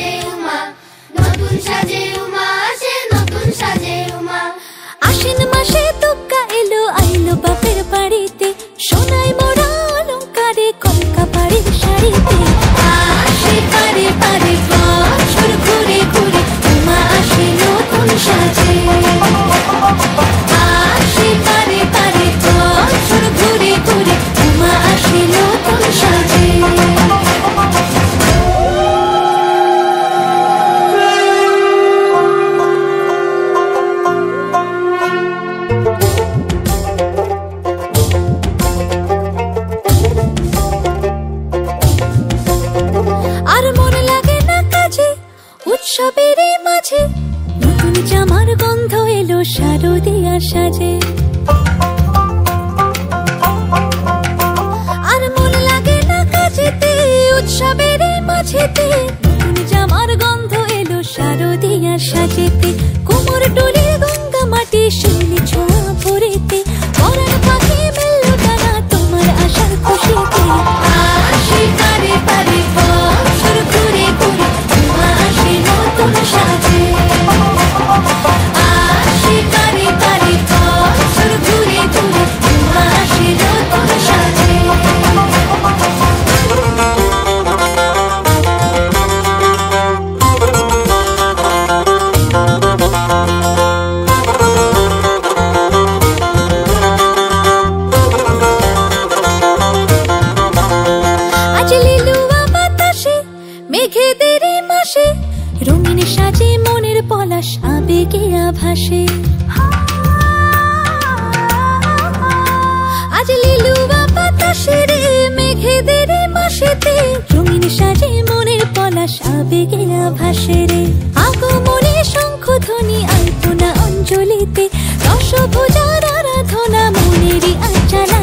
সাজে উমা, নতুন সাজে উমা আসে, নতুন সাজে উমা। আশ্বিন মাসে দুগ্গা এলো আইলো বাপের বাড়িতে, সোনায় মোড়া অলংকারে কলকা বাড়ির শাড়িতে। আসে পারে পারে বছর ঘুরে ঘুরে, উমা আসে নতুন সাজে। আসে পারে পারে বছর ঘুরে ঘুরে, উমা আসে নতুন সাজে। আর মন লাগে না কাজে উৎসবের মাঝে, নতুন জামার গন্ধ এলো শারদিয়া সাজে। আর মন লাগে না কাজেতে উৎসবের মাঝেতে, নতুন জামার গন্ধ এলো শারদিয়া সাজেতে। কোমর ডোলে গঙ্গা মাটি শিউলি ছোঁয়া ভরেতে, পরাণ পাখি মেলল ডানা তোমার আশার খুশিতে। আসে পারে পারে বছর ঘুরে ঘুরে, উমা আসে নতুন সাজে। আসে পারে পারে বছর ঘুরে ঘুরে, উমা আসে নতুন সাজে। আজ লিলুয়া বাতাসে মেঘেদের মাসে, রঙিন সাজে মনের পলাশ আবেগে আভাসে। আজ লিলুয়া বাতাসে রে মেঘেদের মাসেতে, রঙিন সাজে মনের পলাশ আবেগে আভাসে রে। আগমনে শঙ্খ ধ্বনি আলপনা অঞ্জলিতে, দশভুজার আরাধনা মনেরই আঞ্চলা